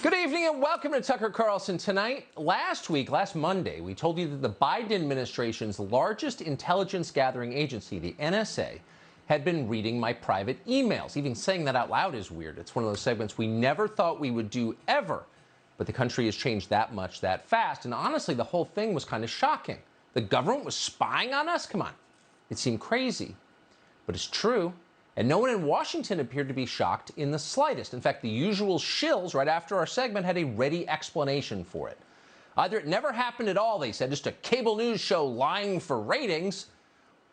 Good evening and welcome to Tucker Carlson Tonight. Last Monday, we told you that the Biden administration's largest intelligence gathering agency, the NSA, had been reading my private emails. Even saying that out loud is weird. It's one of those segments we never thought we would do ever. But the country has changed that much that fast. And honestly, the whole thing was kind of shocking. The government was spying on us? Come on. It seemed crazy. But it's true. And no one in Washington appeared to be shocked in the slightest. In fact, the usual shills right after our segment had a ready explanation for it. Either it never happened at all, they said, just a cable news show lying for ratings,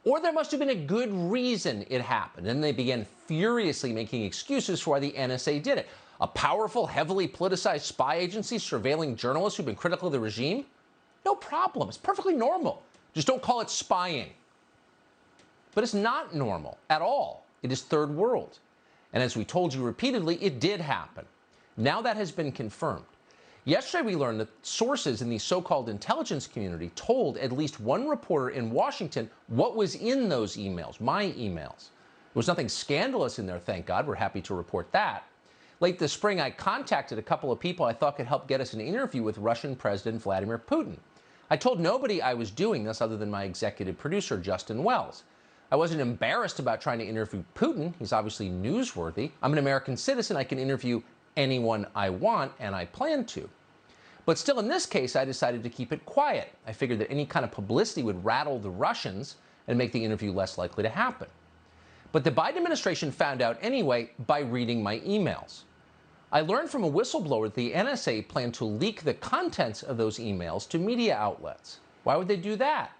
or there must have been a good reason it happened. And they began furiously making excuses for why the NSA did it. A powerful, heavily politicized spy agency surveilling journalists who've been critical of the regime? No problem. It's perfectly normal. Just don't call it spying. But it's not normal at all. It is third world. And as we told you repeatedly, it did happen. Now that has been confirmed. Yesterday, we learned that sources in the so-called intelligence community told at least one reporter in Washington what was in those emails, my emails. There was nothing scandalous in there, thank God. We're happy to report that. Late this spring, I contacted a couple of people I thought could help get us an interview with Russian President Vladimir Putin. I told nobody I was doing this other than my executive producer, Justin Wells. I wasn't embarrassed about trying to interview Putin. He's obviously newsworthy. I'm an American citizen. I can interview anyone I want, and I plan to. But still, in this case, I decided to keep it quiet. I figured that any kind of publicity would rattle the Russians and make the interview less likely to happen. But the Biden administration found out anyway by reading my emails. I learned from a whistleblower that the NSA planned to leak the contents of those emails to media outlets. Why would they do that?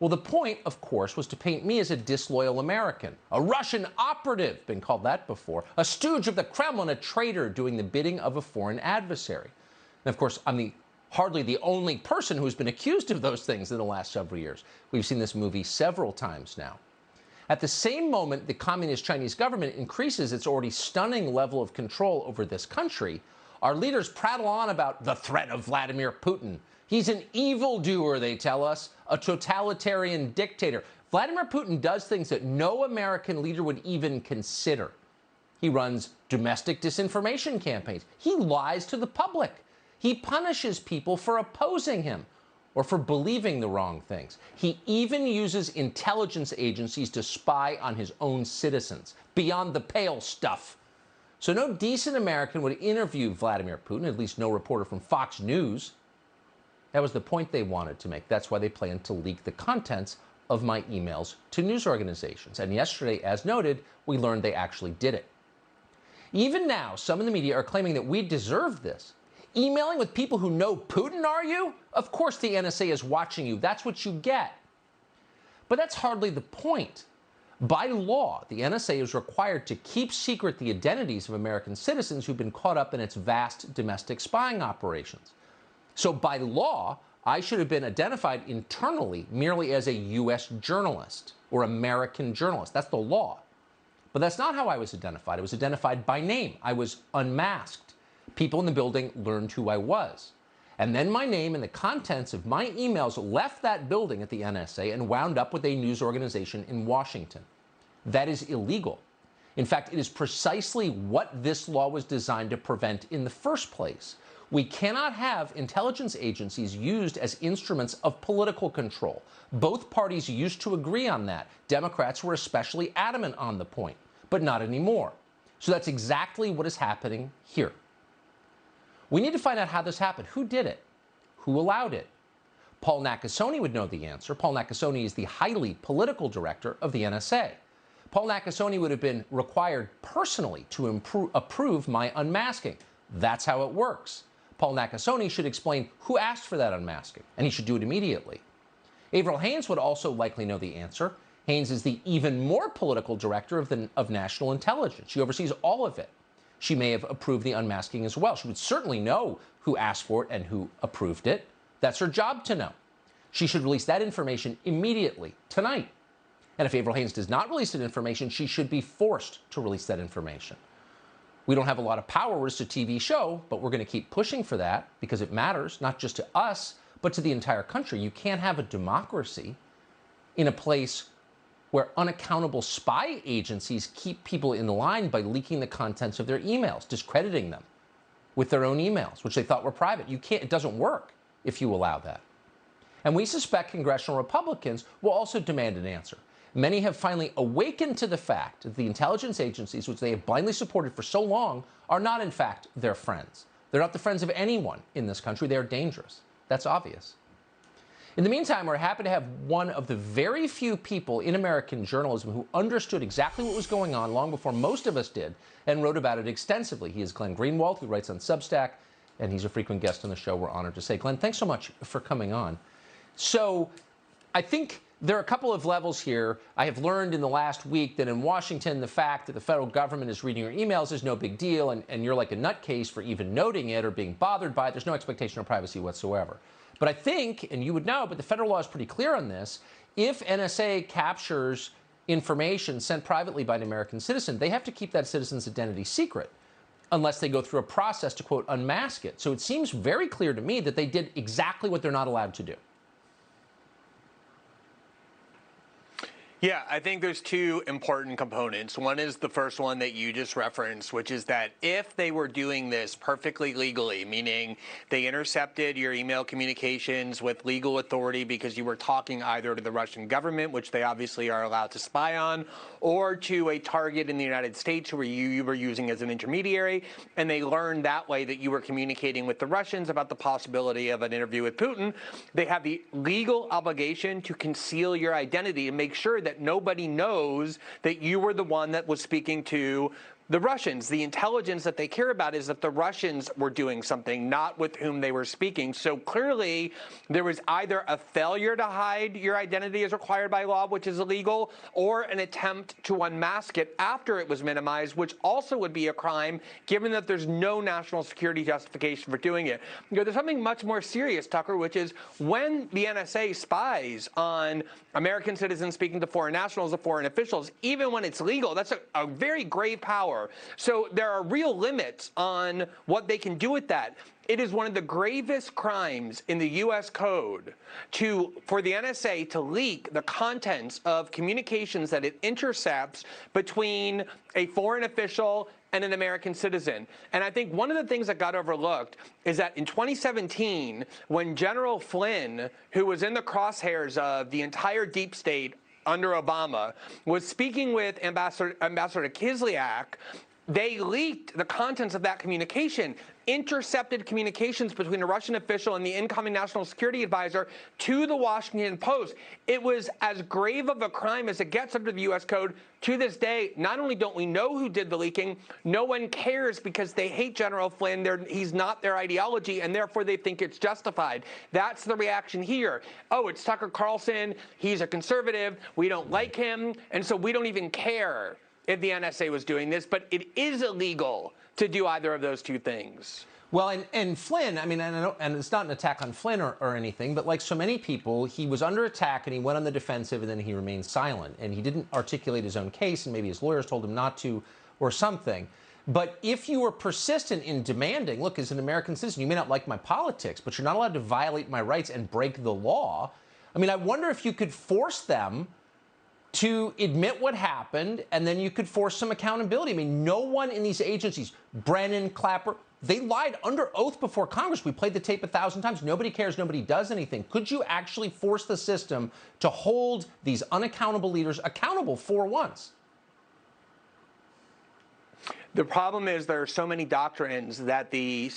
Well, the point, of course, was to paint me as a disloyal American, a Russian operative, been called that before, a stooge of the Kremlin, a traitor doing the bidding of a foreign adversary. And of course, I'm hardly the only person who's been accused of those things in the last several years. We've seen this movie several times now. At the same moment, the communist Chinese government increases its already stunning level of control over this country, our leaders prattle on about the threat of Vladimir Putin. He's an evildoer, they tell us, a totalitarian dictator. Vladimir Putin does things that no American leader would even consider. He runs domestic disinformation campaigns. He lies to the public. He punishes people for opposing him or for believing the wrong things. He even uses intelligence agencies to spy on his own citizens. Beyond the pale stuff. So no decent American would interview Vladimir Putin, at least no reporter from Fox News. That was the point they wanted to make. That's why they planned to leak the contents of my emails to news organizations. And yesterday, as noted, we learned they actually did it. Even now, some in the media are claiming that we deserve this. Emailing with people who know Putin, are you? Of course the NSA is watching you. That's what you get. But that's hardly the point. By law, the NSA is required to keep secret the identities of American citizens who've been caught up in its vast domestic spying operations. So by law, I should have been identified internally merely as a U.S. journalist or American journalist. That's the law. But that's not how I was identified. I was identified by name. I was unmasked. People in the building learned who I was. And then my name and the contents of my emails left that building at the NSA and wound up with a news organization in Washington. That is illegal. In fact, it is precisely what this law was designed to prevent in the first place. We cannot have intelligence agencies used as instruments of political control. Both parties used to agree on that. Democrats were especially adamant on the point, but not anymore. So that's exactly what is happening here. We need to find out how this happened. Who did it? Who allowed it? Paul Nakasone would know the answer. Paul Nakasone is the highly political director of the NSA. Paul Nakasone would have been required personally to approve my unmasking. That's how it works. Paul Nakasone should explain who asked for that unmasking, and he should do it immediately. Avril Haines would also likely know the answer. Haines is the even more political director of national intelligence. She oversees all of it. She may have approved the unmasking as well. She would certainly know who asked for it and who approved it. That's her job to know. She should release that information immediately, tonight. And if Avril Haines does not release that information, she should be forced to release that information. We don't have a lot of power. We're just a TV show, but we're going to keep pushing for that because it matters, not just to us, but to the entire country. You can't have a democracy in a place where unaccountable spy agencies keep people in line by leaking the contents of their emails, discrediting them. with their own emails, which they thought were private. You can't, it doesn't work if you allow that. And we suspect congressional Republicans will also demand an answer. Many have finally awakened to the fact that the intelligence agencies, which they have blindly supported for so long, are not, in fact, their friends. They're not the friends of anyone in this country. They're dangerous. That's obvious. In the meantime, we're happy to have one of the very few people in American journalism who understood exactly what was going on long before most of us did and wrote about it extensively. He is Glenn Greenwald, who writes on Substack, and he's a frequent guest on the show. We're honored to say. Glenn, thanks so much for coming on. So I think there are a couple of levels here. I have learned in the last week that in Washington, the fact that the federal government is reading your emails is no big deal, and you're like a nutcase for even noting it or being bothered by it. There's no expectation of privacy whatsoever. But I think, and you would know, but the federal law is pretty clear on this, if NSA captures information sent privately by an American citizen, they have to keep that citizen's identity secret unless they go through a process to, quote, unmask it. So it seems very clear to me that they did exactly what they're not allowed to do. Yeah, I think there's two important components. One is the first one that you just referenced, which is that if they were doing this perfectly legally, meaning they intercepted your email communications with legal authority because you were talking either to the Russian government, which they obviously are allowed to spy on, or to a target in the United States who you were using as an intermediary, and they learned that way that you were communicating with the Russians about the possibility of an interview with Putin, they have the legal obligation to conceal your identity and make sure that nobody knows that you were the one that was speaking to the Russians. The intelligence that they care about is that the Russians were doing something, not with whom they were speaking. So clearly, there was either a failure to hide your identity as required by law, which is illegal, or an attempt to unmask it after it was minimized, which also would be a crime, given that there's no national security justification for doing it. You know, there's something much more serious, Tucker, which is when the NSA spies on American citizens speaking to foreign nationals or foreign officials, even when it's legal, that's a very grave power. So there are real limits on what they can do with that. It is one of the gravest crimes in the U.S. Code for the NSA to leak the contents of communications that it intercepts between a foreign official and an American citizen. And I think one of the things that got overlooked is that in 2017, when General Flynn, who was in the crosshairs of the entire deep state under Obama, was speaking with Ambassador Kislyak, they leaked the contents of that communication, intercepted communications between a Russian official and the incoming national security advisor to the Washington Post. It was as grave of a crime as it gets under the U.S. Code. To this day, not only don't we know who did the leaking, no one cares because they hate General Flynn. He's not their ideology, and therefore they think it's justified. That's the reaction here. Oh, it's Tucker Carlson. He's a conservative. We don't like him, and so we don't even care if the NSA was doing this, but it is illegal to do either of those two things. Well, and Flynn, I mean, and it's not an attack on Flynn or anything, but like so many people, he was under attack and he went on the defensive and then he remained silent. And he didn't articulate his own case, and maybe his lawyers told him not to or something. But if you were persistent in demanding, look, as an American citizen, you may not like my politics, but you're not allowed to violate my rights and break the law. I mean, I wonder if you could force them to admit what happened, and then you could force some accountability. I mean, no one in these agencies, Brennan, Clapper, they lied under oath before Congress. We played the tape 1,000 times. Nobody cares. Nobody does anything. Could you actually force the system to hold these unaccountable leaders accountable for once? The problem is there are so many doctrines that this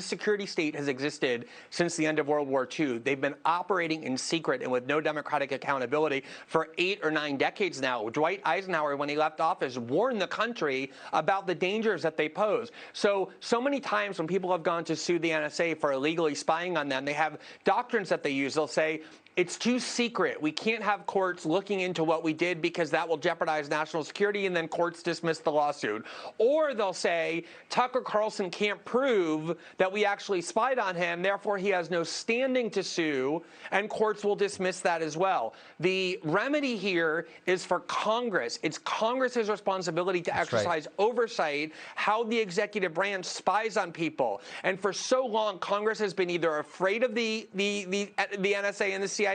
security state has existed since the end of World War II. They've been operating in secret and with no democratic accountability for 8 or 9 decades now. Dwight Eisenhower, when he left office, warned the country about the dangers that they pose. So many times when people have gone to sue the NSA for illegally spying on them, they have doctrines that they use. They'll say, it's too secret. We can't have courts looking into what we did because that will jeopardize national security, and then courts dismiss the lawsuit. Or they'll say, Tucker Carlson can't prove that we actually spied on him, therefore he has no standing to sue, and courts will dismiss that as well. The remedy here is for Congress. It's Congress's responsibility to exercise oversight how the executive branch spies on people. And for so long, Congress has been either afraid of the NSA and the CIA,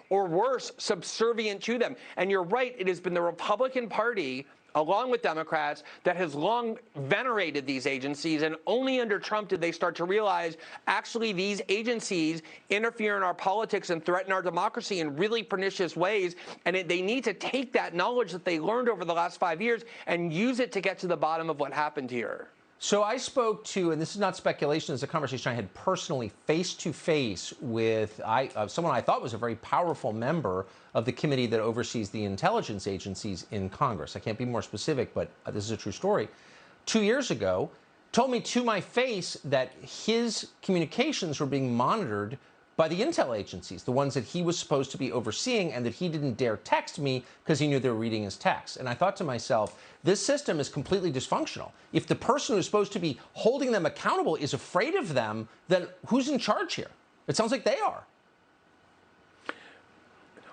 or worse, subservient to them. And you're right, it has been the Republican Party along with Democrats, that has long venerated these agencies, and only under Trump did they start to realize, actually, these agencies interfere in our politics and threaten our democracy in really pernicious ways, and they need to take that knowledge that they learned over the last 5 years and use it to get to the bottom of what happened here. So I spoke to, and this is not speculation, it's a conversation I had personally face-to-face with someone I thought was a very powerful member of the committee that oversees the intelligence agencies in Congress. I can't be more specific, but this is a true story. 2 years ago, told me to my face that his communications were being monitored by the intel agencies, the ones that he was supposed to be overseeing, and that he didn't dare text me because he knew they were reading his texts. And I thought to myself, this system is completely dysfunctional. If the person who's supposed to be holding them accountable is afraid of them, then who's in charge here? It sounds like they are.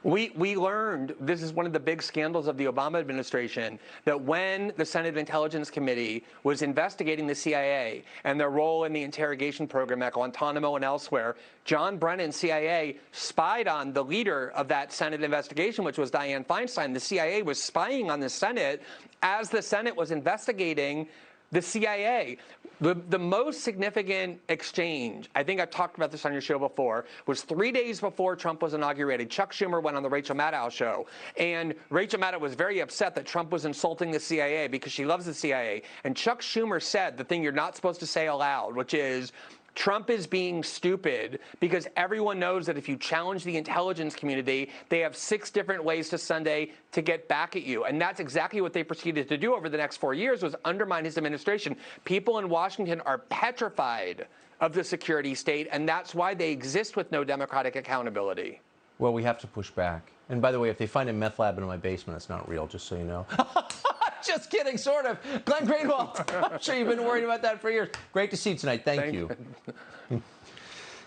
We learned, this is one of the big scandals of the Obama administration, that when the Senate Intelligence Committee was investigating the CIA and their role in the interrogation program at Guantanamo and elsewhere, John Brennan, CIA, spied on the leader of that Senate investigation, which was Dianne Feinstein. The CIA was spying on the Senate as the Senate was investigating the CIA. The most significant exchange, I think I've talked about this on your show before, was 3 days before Trump was inaugurated. Chuck Schumer went on the Rachel Maddow show, and Rachel Maddow was very upset that Trump was insulting the CIA because she loves the CIA. And Chuck Schumer said the thing you're not supposed to say aloud, which is, Trump is being stupid because everyone knows that if you challenge the intelligence community, they have 6 different ways to Sunday to get back at you. And that's exactly what they proceeded to do over the next 4 years, was undermine his administration. People in Washington are petrified of the security state, and that's why they exist with no democratic accountability. Well, we have to push back. And by the way, if they find a meth lab in my basement, it's not real, just so you know. Just kidding, sort of. Glenn Greenwald, I'm sure you've been worried about that for years. Great to see you tonight. Thank you.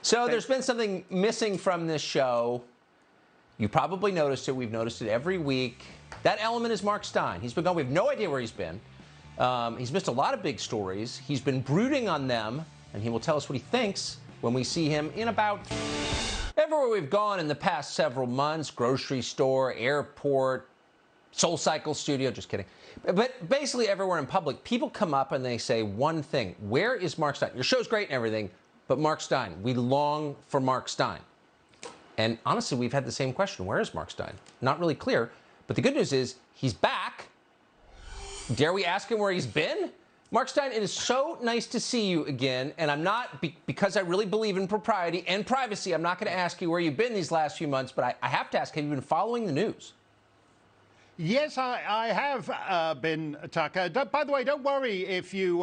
So there's been something missing from this show. You probably noticed it. We've noticed it every week. That element is Mark Stein. He's been gone. We have no idea where he's been. He's missed a lot of big stories. He's been brooding on them, and he will tell us what he thinks when we see him in about everywhere we've gone in the past several months. Grocery store, airport, SoulCycle studio. Just kidding. But basically everywhere in public, people come up and they say one thing. Where is Mark Stein? Your show's great and everything, but Mark Stein. We long for Mark Stein. And honestly, we've had the same question. Where is Mark Stein? Not really clear. But the good news is he's back. Dare we ask him where he's been? Mark Stein, it is so nice to see you again. And I'm not, because I really believe in propriety and privacy, I'm not going to ask you where you've been these last few months, but I have to ask, have you been following the news? Yes, I have been, Tucker. By the way, don't worry if you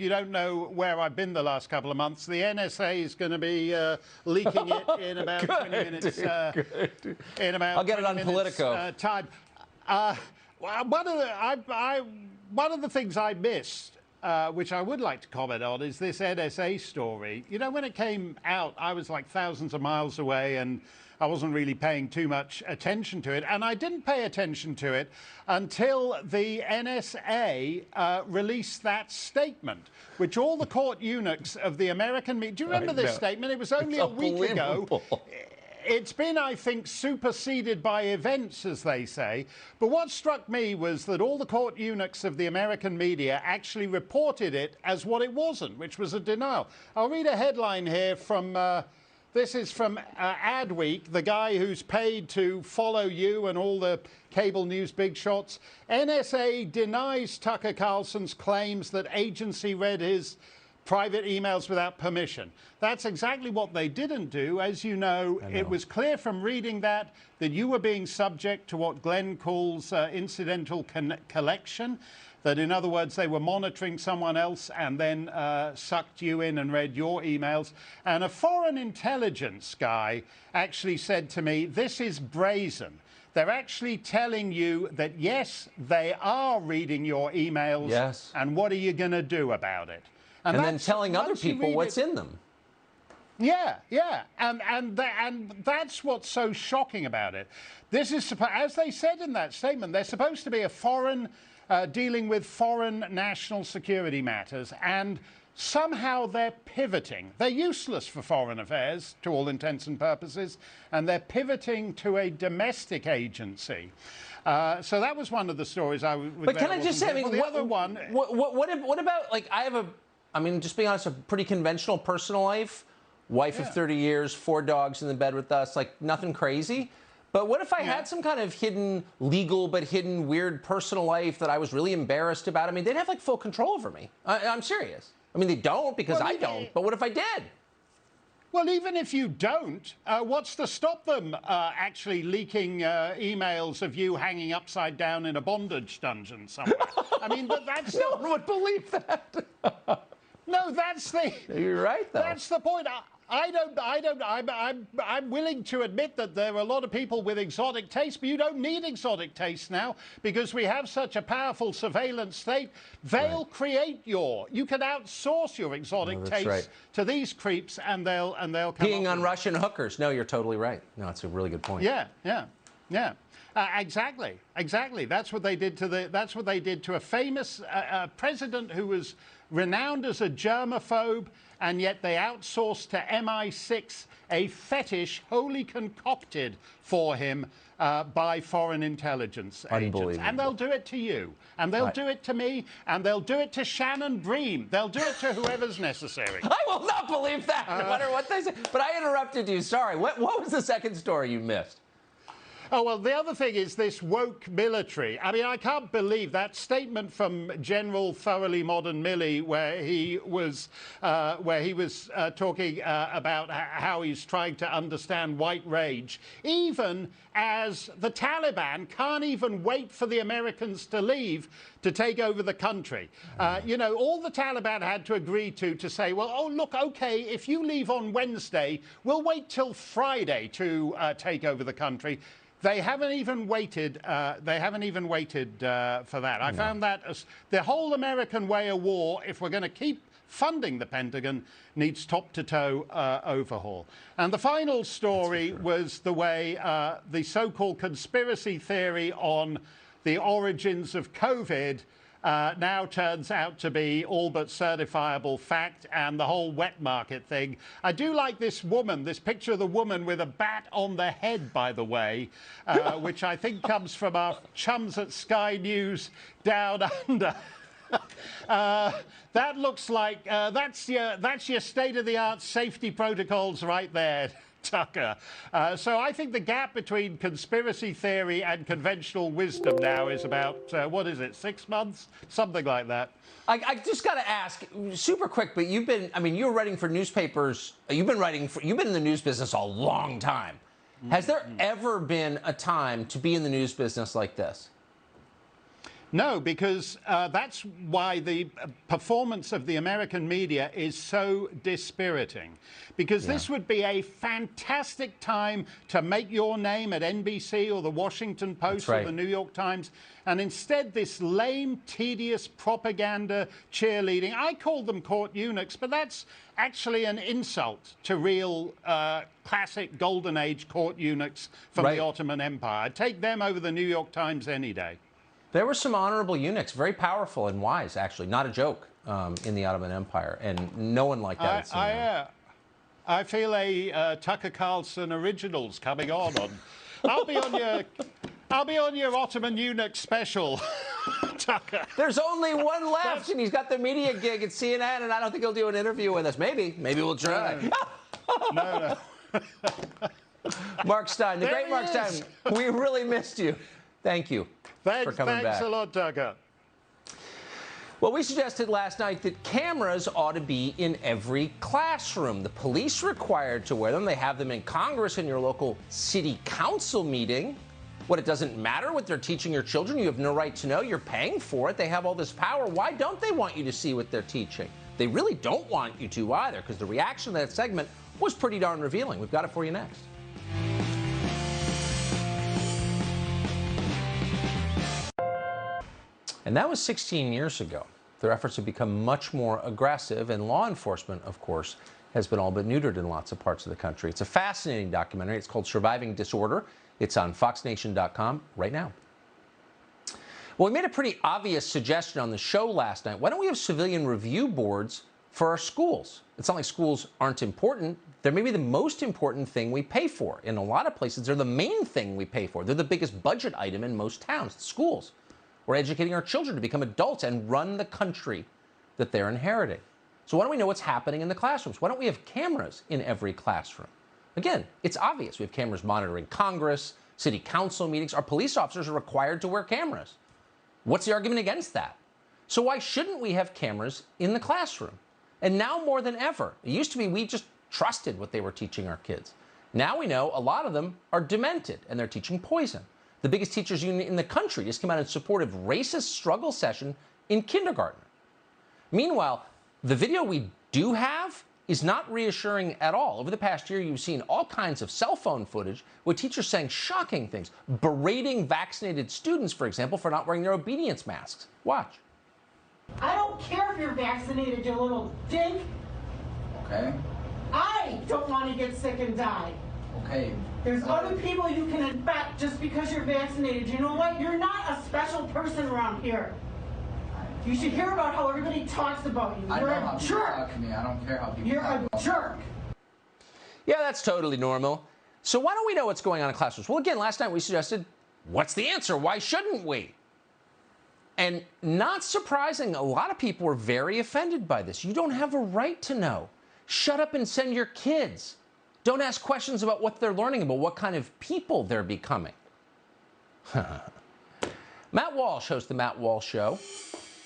don't know where I've been the last couple of months. The NSA is going to be leaking it in about 20 minutes. In about I'll get it on Politico. Time. One of the things I missed, which I would like to comment on, is this NSA story. You know, when it came out, I was like thousands of miles away, and I wasn't really paying too much attention to it. And I didn't pay attention to it until the NSA released that statement, which all the court eunuchs of the American media... Do you remember this statement? It was only a week ago. It's been, I think, superseded by events, as they say. But what struck me was that all the court eunuchs of the American media actually reported it as what it wasn't, which was a denial. I'll read a headline here from... This is from Adweek, the guy who's paid to follow you and all the cable news big shots. NSA denies Tucker Carlson's claims that agency read his private emails without permission. That's exactly what they didn't do. As you know, it was clear from reading that you were being subject to what Glenn calls incidental collection. That, in other words, they were monitoring someone else and then sucked you in and read your emails. And a foreign intelligence guy actually said to me, this is brazen. They're actually telling you that, yes, they are reading your emails. Yes. And what are you going to do about it? And then telling other people what's in them. Yeah, yeah. And that's what's so shocking about it. This is, as they said in that statement, they're supposed to be a foreign... dealing with foreign national security matters, and somehow they're pivoting. They're useless for foreign affairs, to all intents and purposes, and they're pivoting to a domestic agency. So that was one of the stories I was. But can I just say, I mean, the other one. What about, like, I mean, just being honest, a pretty conventional personal life, wife of 30 years, 4 dogs in the bed with us, like nothing crazy. But what if I had some kind of hidden legal but hidden weird personal life that I was really embarrassed about? I mean, they'd have like full control over me. I'm serious. I mean, they don't because I don't. But what if I did? Well, even if you don't, what's to stop them actually leaking emails of you hanging upside down in a bondage dungeon somewhere? I mean, that's no one would believe that. No, that's the. You're right, though. That's the point. I'm willing to admit that there are a lot of people with exotic tastes, but you don't need exotic tastes now because we have such a powerful surveillance state. They'll create you can outsource your exotic tastes to these creeps, and they'll come peeing on Russian hookers. No, you're totally right. No, it's a really good point. Yeah. Exactly. That's what they did to a famous president who was renowned as a germaphobe, and yet they outsourced to MI6 a fetish wholly concocted for him by foreign intelligence agents. And they'll do it to you, and they'll do it to me, and they'll do it to Shannon Bream. They'll do it to whoever's necessary. I will not believe that, no matter what they say. But I interrupted you. Sorry. What was the second story you missed? Oh, well, the other thing is this woke military. I mean, I can't believe that statement from General Thoroughly Modern Milley, where he was talking about how he's trying to understand white rage, even as the Taliban can't even wait for the Americans to leave to take over the country. You know, all the Taliban had to agree to say, well, oh, look, OK, if you leave on Wednesday, we'll wait till Friday to take over the country. They haven't even waited. For that. I found that as the whole American way of war, if we're going to keep funding the Pentagon, needs top-to-toe overhaul. And the final story was the way the so-called conspiracy theory on the origins of COVID now turns out to be all but certifiable fact, and the whole wet market thing. I do like this woman, this picture of the woman with a bat on the head, by the way, which I think comes from our chums at Sky News Down Under. That looks like that's your state-of-the-art safety protocols right there, Tucker. So I think the gap between conspiracy theory and conventional wisdom now is about, what is it, 6 months? Something like that. I just got to ask, super quick, but you're writing for newspapers. You've been in the news business a long time. Has there ever been a time to be in the news business like this? No, because that's why the performance of the American media is so dispiriting. Because this would be a fantastic time to make your name at NBC or the Washington Post or the New York Times. And instead, this lame, tedious propaganda cheerleading. I call them court eunuchs, but that's actually an insult to real classic Golden Age court eunuchs from the Ottoman Empire. I'd take them over the New York Times any day. There were some honorable eunuchs, very powerful and wise, actually. Not a joke, in the Ottoman Empire. And no one like that. I feel a Tucker Carlson Originals coming on. I'll be on your Ottoman eunuch special, Tucker. There's only one left, and he's got the media gig at CNN, and I don't think he'll do an interview with us. Maybe we'll try. No. Mark Stein, the great Mark Stein. We really missed you. Thank you for coming back. Thanks a lot, Tucker. Well, we suggested last night that cameras ought to be in every classroom. The police required to wear them. They have them in Congress in your local city council meeting. What, it doesn't matter what they're teaching your children? You have no right to know. You're paying for it. They have all this power. Why don't they want you to see what they're teaching? They really don't want you to either, because the reaction to that segment was pretty darn revealing. We've got it for you next. And that was 16 years ago. Their efforts have become much more aggressive, and law enforcement, of course, has been all but neutered in lots of parts of the country. It's a fascinating documentary. It's called Surviving Disorder. It's on foxnation.com right now. Well, we made a pretty obvious suggestion on the show last night. Why don't we have civilian review boards for our schools. It's not like schools aren't important. They're maybe the most important thing we pay for. In a lot of places, they're the main thing we pay for. They're the biggest budget item in most towns, schools. We're educating our children to become adults and run the country that they're inheriting. So why don't we know what's happening in the classrooms? Why don't we have cameras in every classroom? Again, it's obvious. We have cameras monitoring Congress, city council meetings. Our police officers are required to wear cameras. What's the argument against that? So why shouldn't we have cameras in the classroom? And now more than ever, it used to be we just trusted what they were teaching our kids. Now we know a lot of them are demented and they're teaching poison. The biggest teachers union in the country just came out in support of racist struggle session in kindergarten. Meanwhile, the video we do have is not reassuring at all. Over the past year, you've seen all kinds of cell phone footage with teachers saying shocking things, berating vaccinated students, for example, for not wearing their obedience masks. Watch. I don't care if you're vaccinated, you little dink. Okay. I don't want to get sick and die. Okay. There's other people you can infect just because you're vaccinated. You know what? You're not a special person around here. You should hear about how everybody talks about you. I You're know how a people jerk. talk to me. I don't care how people You're talk a about me. jerk. Yeah, that's totally normal. So why don't we know what's going on in classrooms? Well, again, last night we suggested, what's the answer? Why shouldn't we? And not surprising, a lot of people were very offended by this. You don't have a right to know. Shut up and send your kids. Don't ask questions about what they're learning, about what kind of people they're becoming. Matt Walsh hosts the Matt Walsh Show.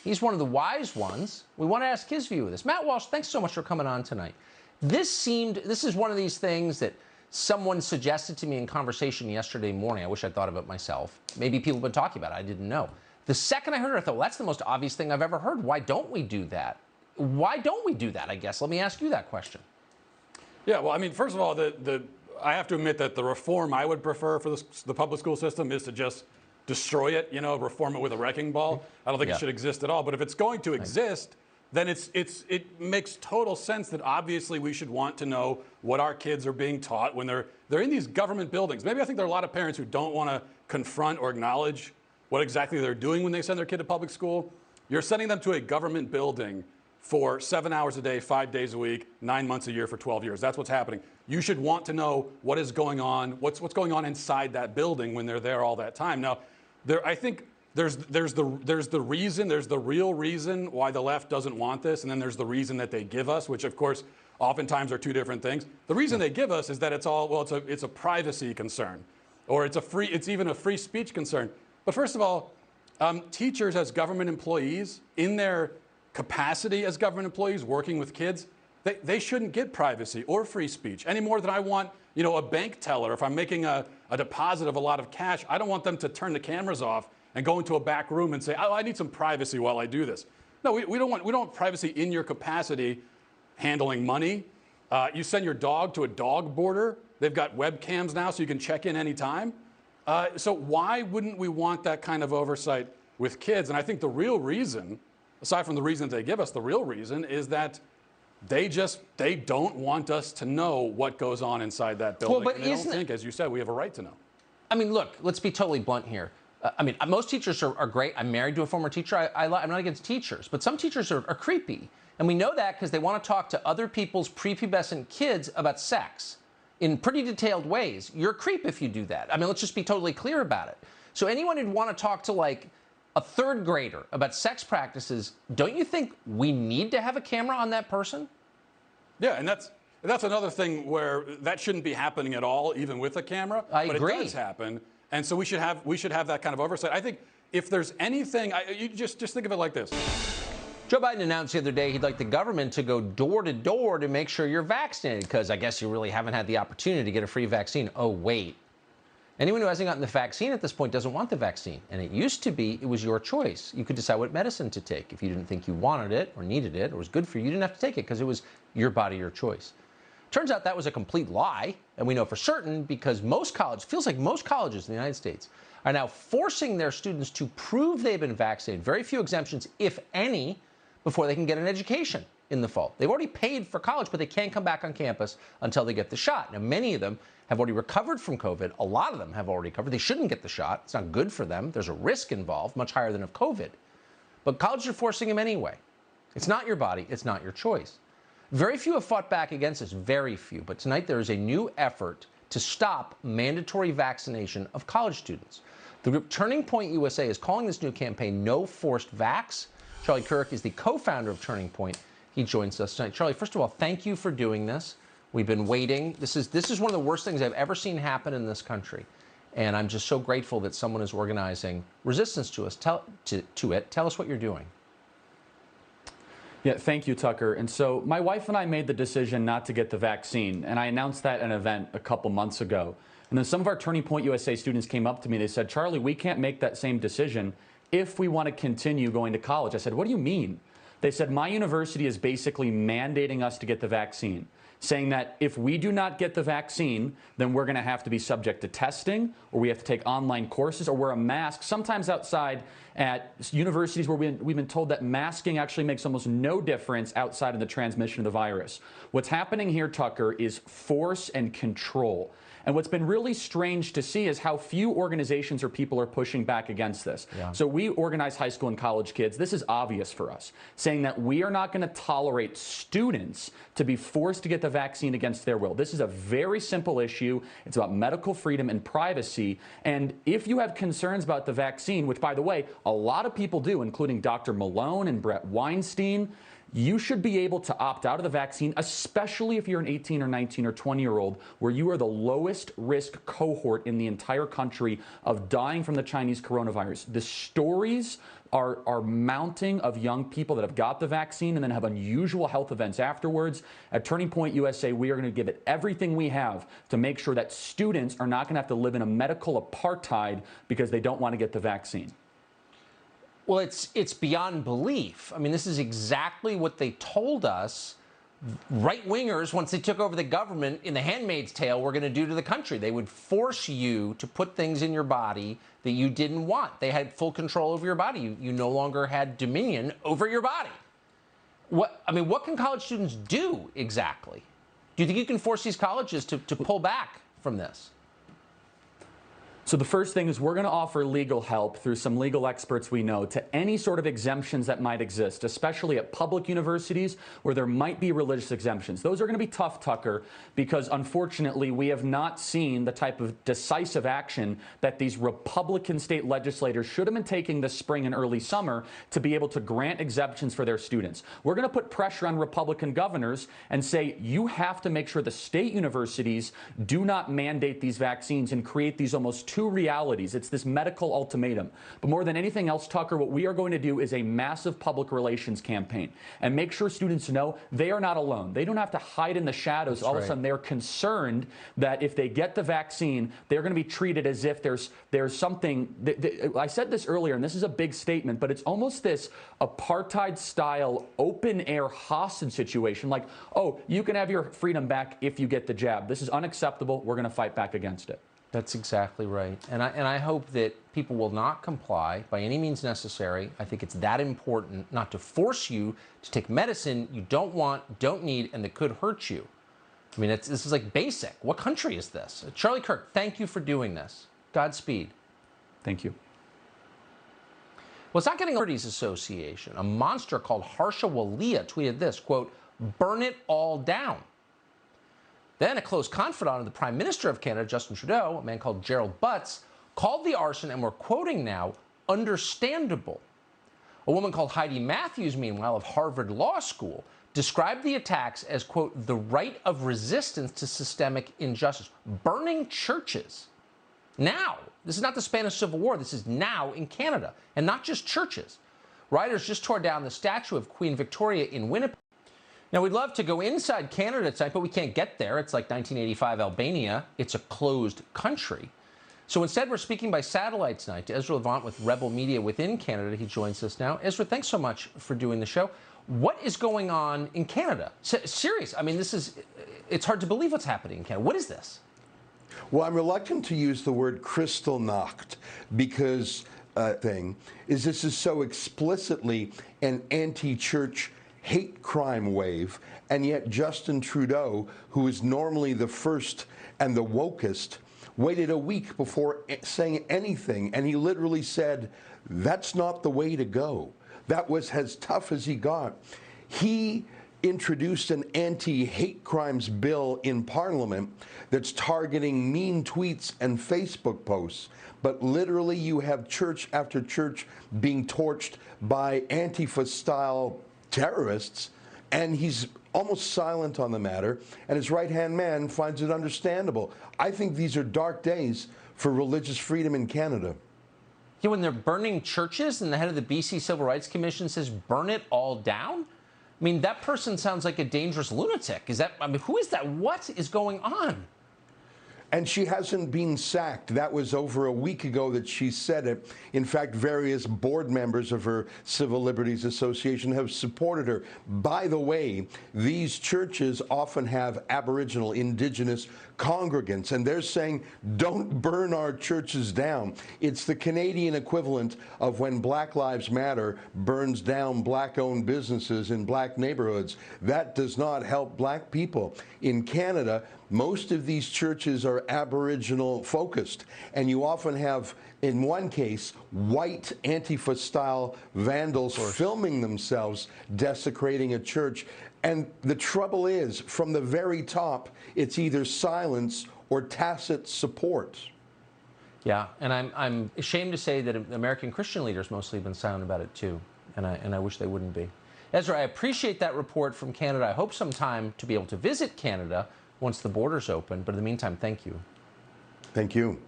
He's one of the wise ones. We want to ask his view of this. Matt Walsh, thanks so much for coming on tonight. This is one of these things that someone suggested to me in conversation yesterday morning. I wish I'd thought of it myself. Maybe people have been talking about it. I didn't know. The second I heard it, I thought, well, that's the most obvious thing I've ever heard. Why don't we do that? Why don't we do that, I guess? Let me ask you that question. Yeah, well, I mean, first of all, I have to admit that the reform I would prefer for the public school system is to just destroy it, reform it with a wrecking ball. I don't think it should exist at all. But if it's going to exist, then it makes total sense that obviously we should want to know what our kids are being taught when they're in these government buildings. Maybe I think there are a lot of parents who don't want to confront or acknowledge what exactly they're doing when they send their kid to public school. You're sending them to a government building for 7 hours a day, 5 days a week, 9 months a year for 12 years. That's what's happening. You should want to know what is going on, what's going on inside that building when they're there all that time. Now, I think there's the real reason why the left doesn't want this, and then there's the reason that they give us, which of course oftentimes are two different things. The reason they give us is that it's a privacy concern, or it's even a free speech concern. But first of all, teachers as government employees, in their capacity as government employees working with kids, they shouldn't get privacy or free speech any more than I want, a bank teller. If I'm making a deposit of a lot of cash, I don't want them to turn the cameras off and go into a back room and say, oh, I need some privacy while I do this. No, we don't want privacy in your capacity handling money. You send your dog to a dog boarder. They've got webcams now so you can check in anytime. So why wouldn't we want that kind of oversight with kids? And I think the real reason, aside from the reason that they give us, the real reason is that they don't want us to know what goes on inside that building. Well, but and they don't think, as you said, we have a right to know. I mean, look, let's be totally blunt here. Most teachers are great. I'm married to a former teacher. I'm not against teachers, but some teachers are creepy. And we know that because they want to talk to other people's prepubescent kids about sex in pretty detailed ways. You're a creep if you do that. I mean, let's just be totally clear about it. So anyone who'd want to talk to like a third grader about sex practices, don't you think we need to have a camera on that person? Yeah, and that's another thing where that shouldn't be happening at all, even with a camera. I agree. But it does happen, and so we should have that kind of oversight. I think if there's anything, you just think of it like this. Joe Biden announced the other day he'd like the government to go door to door to make sure you're vaccinated, because I guess you really haven't had the opportunity to get a free vaccine. Oh, wait. Anyone who hasn't gotten the vaccine at this point doesn't want the vaccine. And it used to be it was your choice. You could decide what medicine to take. If you didn't think you wanted it or needed it or was good for you, you didn't have to take it because it was your body, your choice. Turns out that was a complete lie. And we know for certain because most colleges in the United States are now forcing their students to prove they've been vaccinated. Very few exemptions, if any, before they can get an education in the fall. They've already paid for college, but they can't come back on campus until they get the shot. Now, many of them have already recovered from COVID. A lot of them have already recovered. They shouldn't get the shot. It's not good for them. There's a risk involved, much higher than of COVID. But colleges are forcing them anyway. It's not your body. It's not your choice. Very few have fought back against this, very few. But tonight there is a new effort to stop mandatory vaccination of college students. The group Turning Point USA is calling this new campaign No Forced Vax. Charlie Kirk is the co-founder of Turning Point. He joins us tonight. Charlie, first of all, thank you for doing this. We've been waiting. This is one of the worst things I've ever seen happen in this country. And I'm just so grateful that someone is organizing resistance to us. Tell us what you're doing. Yeah, thank you, Tucker. And so my wife and I made the decision not to get the vaccine, and I announced that at an event a couple months ago. And then some of our Turning Point USA students came up to me. They said, Charlie, we can't make that same decision if we want to continue going to college. I said, what do you mean? They said, my university is basically mandating us to get the vaccine, saying that if we do not get the vaccine, then we're going to have to be subject to testing, or we have to take online courses, or wear a mask, sometimes outside at universities where we've been told that masking actually makes almost no difference outside of the transmission of the virus. What's happening here, Tucker, is force and control. And what's been really strange to see is how few organizations or people are pushing back against this. Yeah. So we organize high school and college kids. This is obvious for us, saying that we are not going to tolerate students to be forced to get the vaccine against their will. This is a very simple issue. It's about medical freedom and privacy. And if you have concerns about the vaccine, which, by the way, a lot of people do, including Dr. Malone and Brett Weinstein, you should be able to opt out of the vaccine, especially if you're an 18 or 19 or 20-year-old, where you are the lowest risk cohort in the entire country of dying from the Chinese coronavirus. The stories are mounting of young people that have got the vaccine and then have unusual health events afterwards. At Turning Point USA, we are going to give it everything we have to make sure that students are not going to have to live in a medical apartheid because they don't want to get the vaccine. Well, it's beyond belief. I mean, this is exactly what they told us right-wingers, once they took over the government in The Handmaid's Tale, were going to do to the country. They would force you to put things in your body that you didn't want. They had full control over your body. You no longer had dominion over your body. What can college students do exactly? Do you think you can force these colleges to pull back from this? So the first thing is we're going to offer legal help through some legal experts we know to any sort of exemptions that might exist, especially at public universities where there might be religious exemptions. Those are going to be tough, Tucker, because unfortunately we have not seen the type of decisive action that these Republican state legislators should have been taking this spring and early summer to be able to grant exemptions for their students. We're going to put pressure on Republican governors and say you have to make sure the state universities do not mandate these vaccines and create these almost two realities. It's this medical ultimatum. But more than anything else, Tucker, what we are going to do is a massive public relations campaign and make sure students know they are not alone. They don't have to hide in the shadows. All of a sudden, they're concerned that if they get the vaccine, they're going to be treated as if there's something. I said this earlier, and this is a big statement, but it's almost this apartheid-style open-air hostage situation. Like, oh, you can have your freedom back if you get the jab. This is unacceptable. We're going to fight back against it. That's exactly right. And I hope that people will not comply by any means necessary. I think it's that important not to force you to take medicine you don't want, don't need, and that could hurt you. I mean, this is like basic. What country is this? Charlie Kirk, thank you for doing this. Godspeed. Thank you. Well, it's not getting Liberties Association. A monster called Harsha Walia tweeted this, quote, "Burn it all down." Then a close confidant of the Prime Minister of Canada, Justin Trudeau, a man called Gerald Butts, called the arson, and we're quoting now, understandable. A woman called Heidi Matthews, meanwhile, of Harvard Law School, described the attacks as, quote, the right of resistance to systemic injustice. Burning churches. Now. This is not the Spanish Civil War. This is now in Canada. And not just churches. Rioters just tore down the statue of Queen Victoria in Winnipeg. Now, we'd love to go inside Canada tonight, but we can't get there. It's like 1985 Albania. It's a closed country. So instead, we're speaking by satellite tonight to Ezra Levant with Rebel Media within Canada. He joins us now. Ezra, thanks so much for doing the show. What is going on in Canada? Serious. I mean, it's hard to believe what's happening in Canada. What is this? Well, I'm reluctant to use the word Kristallnacht because this is so explicitly an anti-church hate crime wave, and yet Justin Trudeau, who is normally the first and the wokest, waited a week before saying anything, and he literally said, that's not the way to go. that was as tough as he got. He introduced an anti-hate crimes bill in Parliament that's targeting mean tweets and Facebook posts. But literally, you have church after church being torched by Antifa-style terrorists, and he's almost silent on the matter, and his right-hand man finds it understandable. I think these are dark days for religious freedom in Canada. Yeah, when they're burning churches and the head of the BC Civil Rights Commission says burn it all down? I mean, that person sounds like a dangerous lunatic. Is that, I mean, who is that? What is going on? And she hasn't been sacked. That was over a week ago that she said it. In fact, various board members of her Civil Liberties Association have supported her. By the way, these churches often have Aboriginal, Indigenous congregants, and they're saying, don't burn our churches down. It's the Canadian equivalent of when Black Lives Matter burns down Black-owned businesses in Black neighborhoods. That does not help Black people. In Canada, most of these churches are Aboriginal focused, and you often have, in one case, white Antifa-style vandals filming themselves desecrating a church. And the trouble is, from the very top, it's either silence or tacit support. Yeah, and I'm ashamed to say that American Christian leaders mostly have been silent about it too, and I wish they wouldn't be. Ezra, I appreciate that report from Canada. I hope sometime to be able to visit Canada once the borders open, but in the meantime, thank you. Thank you.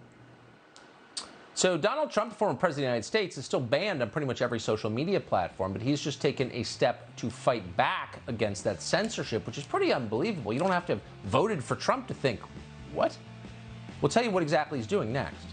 So Donald Trump, former president of the United States, is still banned on pretty much every social media platform, but he's just taken a step to fight back against that censorship, which is pretty unbelievable. You don't have to have voted for Trump to think, what? We'll tell you what exactly he's doing next.